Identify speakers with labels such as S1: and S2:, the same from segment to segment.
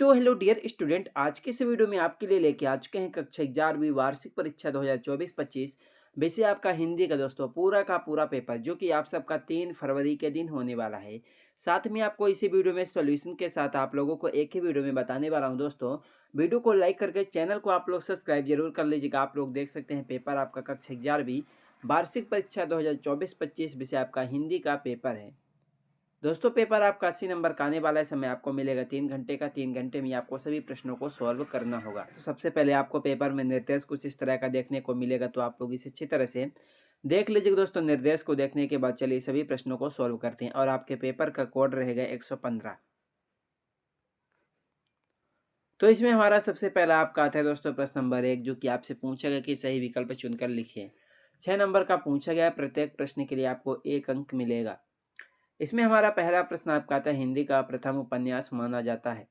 S1: तो hello dear student, आज के इस वीडियो में आपके लिए लेके आ चुके हैं कक्षा 11वीं वार्षिक परीक्षा 2024-25 विषय आपका हिंदी का दोस्तों पूरा का पूरा पेपर जो कि आप सबका 3 फरवरी के दिन होने वाला है। साथ में आपको इसी वीडियो में सॉल्यूशन के साथ आप लोगों को एक ही वीडियो में बताने वाला हूं दोस्तों। वीडियो को लाइक करके चैनल को आप लोग सब्सक्राइब जरूर कर लीजिएगा। आप लोग देख सकते हैं पेपर आपका कक्षा 11वीं वार्षिक परीक्षा 2024-25 विषय आपका हिंदी का पेपर है। दोस्तों पेपर आपका 80 नंबर का आने वाला है। समय आपको मिलेगा 3 घंटे का। 3 घंटे में आपको सभी प्रश्नों को सॉल्व करना होगा। तो सबसे पहले आपको पेपर में निर्देश कुछ इस तरह का देखने को मिलेगा, तो आप लोग इसे अच्छी तरह से देख लीजिए दोस्तों। निर्देश को देखने के बाद चलिए सभी प्रश्नों को सॉल्व करते हैं। और आपके पेपर का कोड रहेगा 115। तो इसमें हमारा सबसे पहला आपका आता है दोस्तों प्रश्न नंबर 1, जो कि आपसे पूछा गया कि सही विकल्प चुनकर लिखिए। 6 नंबर का पूछा गया। प्रत्येक प्रश्न के लिए आपको 1 अंक मिलेगा। इसमें हमारा पहला प्रश्न आपका आता है हिंदी का प्रथम उपन्यास माना जाता है।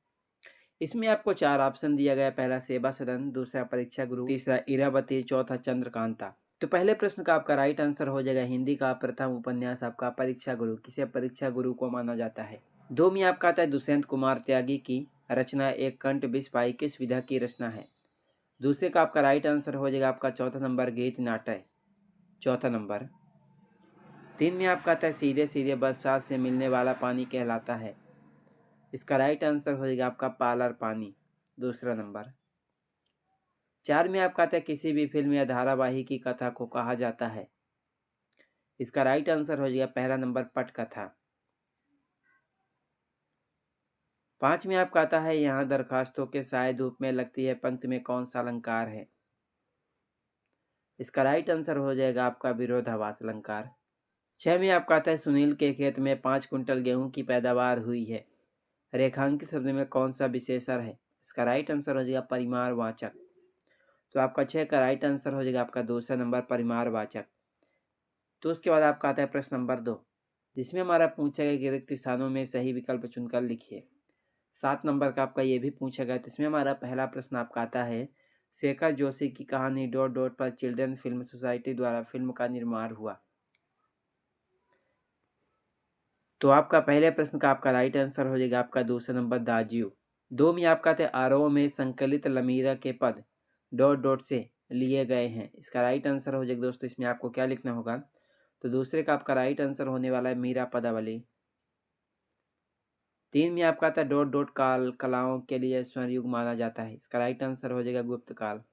S1: इसमें आपको 4 ऑप्शन दिया गया है। पहला सेवा सदन, दूसरा परीक्षा गुरु, तीसरा इरावती, चौथा चंद्रकांता। तो पहले प्रश्न का आपका राइट आंसर हो जाएगा हिंदी का प्रथम उपन्यास आपका परीक्षा गुरु। किसे परीक्षा गुरु को माना जाता है। 2 में आपका आता है दुष्यंत कुमार त्यागी की रचना एक कंठ बिस्पाई किस विधा की रचना है। दूसरे का आपका राइट आंसर हो जाएगा आपका चौथा नंबर गीत नाट्य, चौथा नंबर। 3 में आपका आता है सीधे सीधे बरसात से मिलने वाला पानी कहलाता है। इसका राइट आंसर हो जाएगा आपका पार्लर पानी, दूसरा नंबर। 4 में आपका आता है किसी भी फिल्म या धारावाहिक की कथा को कहा जाता है। इसका राइट आंसर हो जाएगा पहला नंबर पटकथा। 5 में आपका आता है यहाँ दरखास्तों के साए धूप में लगती है पंक्ति में कौन सा अलंकार है। इसका राइट आंसर हो जाएगा आपका विरोधाभास अलंकार। 6 में आपका आता है सुनील के खेत में 5 कुंटल गेहूं की पैदावार हुई है। रेखांकित शब्द में कौन सा विशेषण है। इसका राइट आंसर हो जाएगा परिमाणवाचक। तो आपका 6 का राइट आंसर हो जाएगा आपका दूसरा नंबर परिमाणवाचक। तो उसके बाद आपका आता है प्रश्न नंबर 2, जिसमें हमारा पूछा गया कि रिक्त स्थानों में सही विकल्प चुनकर लिखिए। 7 नंबर का आपका ये भी पूछा गया। तो इसमें हमारा पहला प्रश्न आपका आता है शेखर जोशी की कहानी डॉट डॉट पर चिल्ड्रन फिल्म सोसाइटी द्वारा फिल्म का निर्माण हुआ। तो आपका पहले प्रश्न का आपका राइट आंसर हो जाएगा आपका दूसरा नंबर दाजियो। 2 में आपका आता है आरोह में संकलित लमीरा के पद डॉट डॉट से लिए गए हैं। इसका राइट आंसर हो जाएगा दोस्तों, इसमें आपको क्या लिखना होगा। तो दूसरे का आपका राइट आंसर होने वाला है मीरा पदावली। 3 में आपका आता है डॉट डॉट काल कलाओं के लिए स्वर्ण युग माना जाता है। इसका राइट आंसर हो जाएगा गुप्त काल।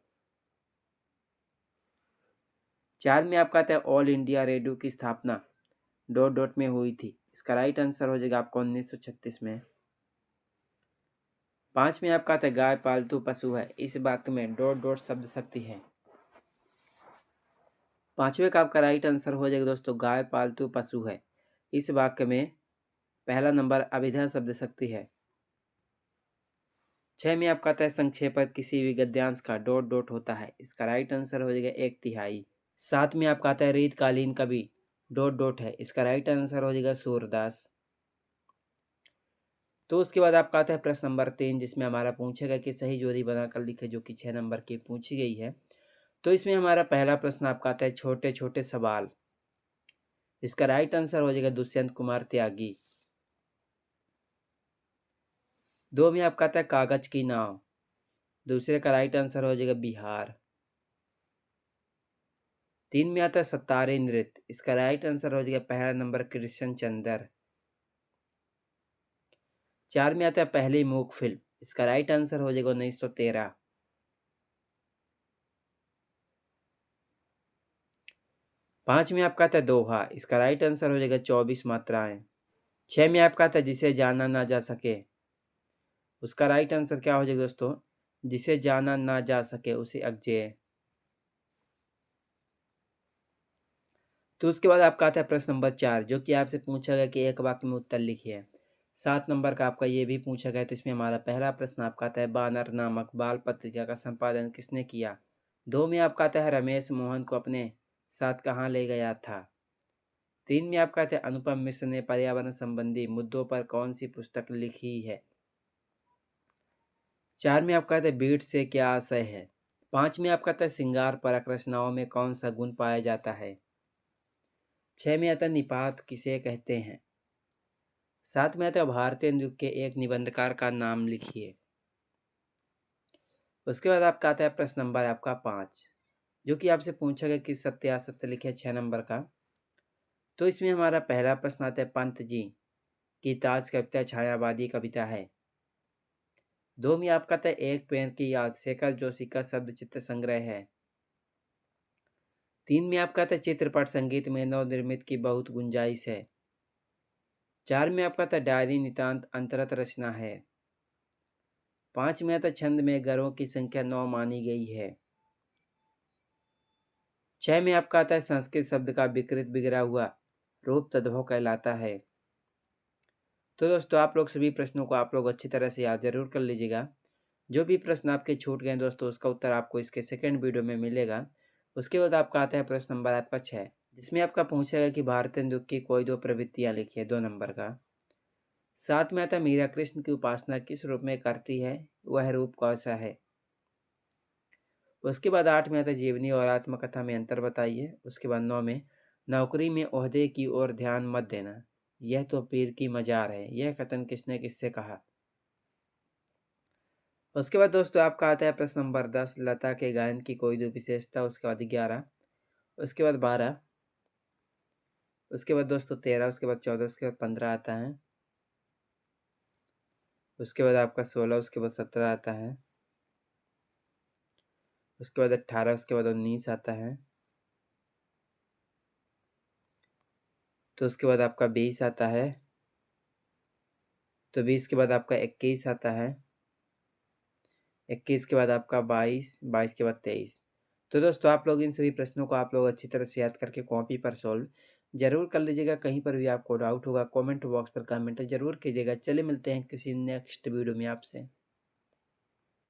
S1: 4 में आपका आता है ऑल इंडिया रेडियो की स्थापना डॉट डॉट में हुई थी। इसका राइट आंसर हो जाएगा आपको 1936 में। 5 में आपका आता है गाय पालतू पशु है। इस वाक्य में डॉट डॉट शब्द शक्ति है। 5वें का आपका राइट आंसर हो जाएगा दोस्तों गाय पालतू पशु है। इस वाक्य में पहला नंबर अभिधा शब्द शक्ति है। 6 में आपका आता है संक्षेपक किसी भी गद्यांश का डॉट डॉट होता है। इसका राइट आंसर हो जाएगा 1/3। 7 में आपका आता है रीतकालीन कवि डॉट डॉट है। इसका राइट आंसर हो जाएगा सूरदास। तो उसके बाद आपका आता है प्रश्न नंबर 3, जिसमें हमारा पूछेगा कि सही जोड़ी बनाकर लिखे, जो कि 6 नंबर की पूछी गई है। तो इसमें हमारा पहला प्रश्न आपका आता है छोटे छोटे सवाल। इसका राइट आंसर हो जाएगा दुष्यंत कुमार त्यागी। 2 में आपका आता है कागज की नाव। दूसरे का राइट आंसर हो जाएगा बिहार। 3 में आता है सतारे नृत्य। इसका राइट आंसर हो जाएगा पहला नंबर कृष्ण चंद्र। 4 में आता है पहली मूक फिल्म। इसका राइट आंसर हो जाएगा 1913। 5 में आपका आता है दोहा। इसका राइट आंसर हो जाएगा 24 मात्राएं। 6 में आपका आता है जिसे जाना ना जा सके। उसका राइट आंसर क्या हो जाएगा दोस्तों, जिसे जाना ना जा सके उसे अज्ञेय। तो उसके बाद आपका आता है प्रश्न नंबर 4, जो कि आपसे पूछा गया कि एक वाक्य में उत्तर लिखिए। 7 नंबर का आपका ये भी पूछा गया। तो इसमें हमारा पहला प्रश्न आपका आता है बानर नामक बाल पत्रिका का संपादन किसने किया। 2 में आपका आता है रमेश मोहन को अपने साथ कहाँ ले गया था। 3 में आपका आता है अनुपम मिश्र ने पर्यावरण संबंधी मुद्दों पर कौन सी पुस्तक लिखी है। 4 में आपका आता है बीट से क्या आशय है। 5 में आपका आता है श्रृंगार परक रचनाओं में कौन सा गुण पाया जाता है। 6 में आता है निपात किसे कहते हैं। 7 में आता है भारतीय नृत्य के एक निबंधकार का नाम लिखिए। उसके बाद आपका आता है प्रश्न नंबर आपका 5, जो कि आपसे पूछा गया कि सत्य असत्य लिखे 6 नंबर का। तो इसमें हमारा पहला प्रश्न आता है पंत जी की ताज कविता छायावादी कविता है। 2 में आपका आता है एक पेड़ की याद शेखर जोशी का शब्द चित्र संग्रह है। 3 में आपका आता है चित्रपट संगीत में नवनिर्मित की बहुत गुंजाइश है। 4 में आपका आता है डायरी नितांत अंतरत रचना है। 5 में आता है छंद में गरों की संख्या 9 मानी गई है। 6 में आपका आता है संस्कृत शब्द का विकृत बिगड़ा हुआ रूप तद्भव कहलाता है। तो दोस्तों आप लोग सभी प्रश्नों को आप लोग अच्छी तरह से याद जरूर कर लीजिएगा। जो भी प्रश्न आपके छूट गए दोस्तों उसका उत्तर आपको इसके सेकंड वीडियो में मिलेगा। उसके बाद आपका आता है प्रश्न नंबर आपका 6, जिसमें आपका पूछेगा कि भारतीय दुख की कोई 2 प्रवृत्तियां लिखिए 2 नंबर का। 7 में आता है मीरा कृष्ण की उपासना किस रूप में करती है, वह रूप कौन सा है। उसके बाद 8 में आता है जीवनी और आत्मकथा में अंतर बताइए। उसके बाद 9 में नौकरी में ओहदे की ओर ध्यान मत देना, यह तो पीर की मजार है, यह कथन किसने किससे कहा। उसके बाद दोस्तों आपका आता है प्रश्न नंबर 10, लता के गायन की कोई 2 विशेषता। उसके बाद 11, उसके बाद 12, उसके बाद दोस्तों 13, उसके बाद 14, उसके बाद 15 आता है। उसके बाद आपका 16, उसके बाद 17 आता है। उसके बाद 18, उसके बाद 19 आता है। तो उसके बाद आपका 20 आता है। तो 20 के बाद आपका 21 आता है। 21 के बाद आपका 22, 22 के बाद 23। तो दोस्तों आप लोग इन सभी प्रश्नों को आप लोग अच्छी तरह से याद करके कॉपी पर सॉल्व जरूर कर लीजिएगा। कहीं पर भी आपको डाउट होगा कमेंट बॉक्स पर कमेंट जरूर कीजिएगा। चलिए मिलते हैं किसी नेक्स्ट वीडियो में आपसे।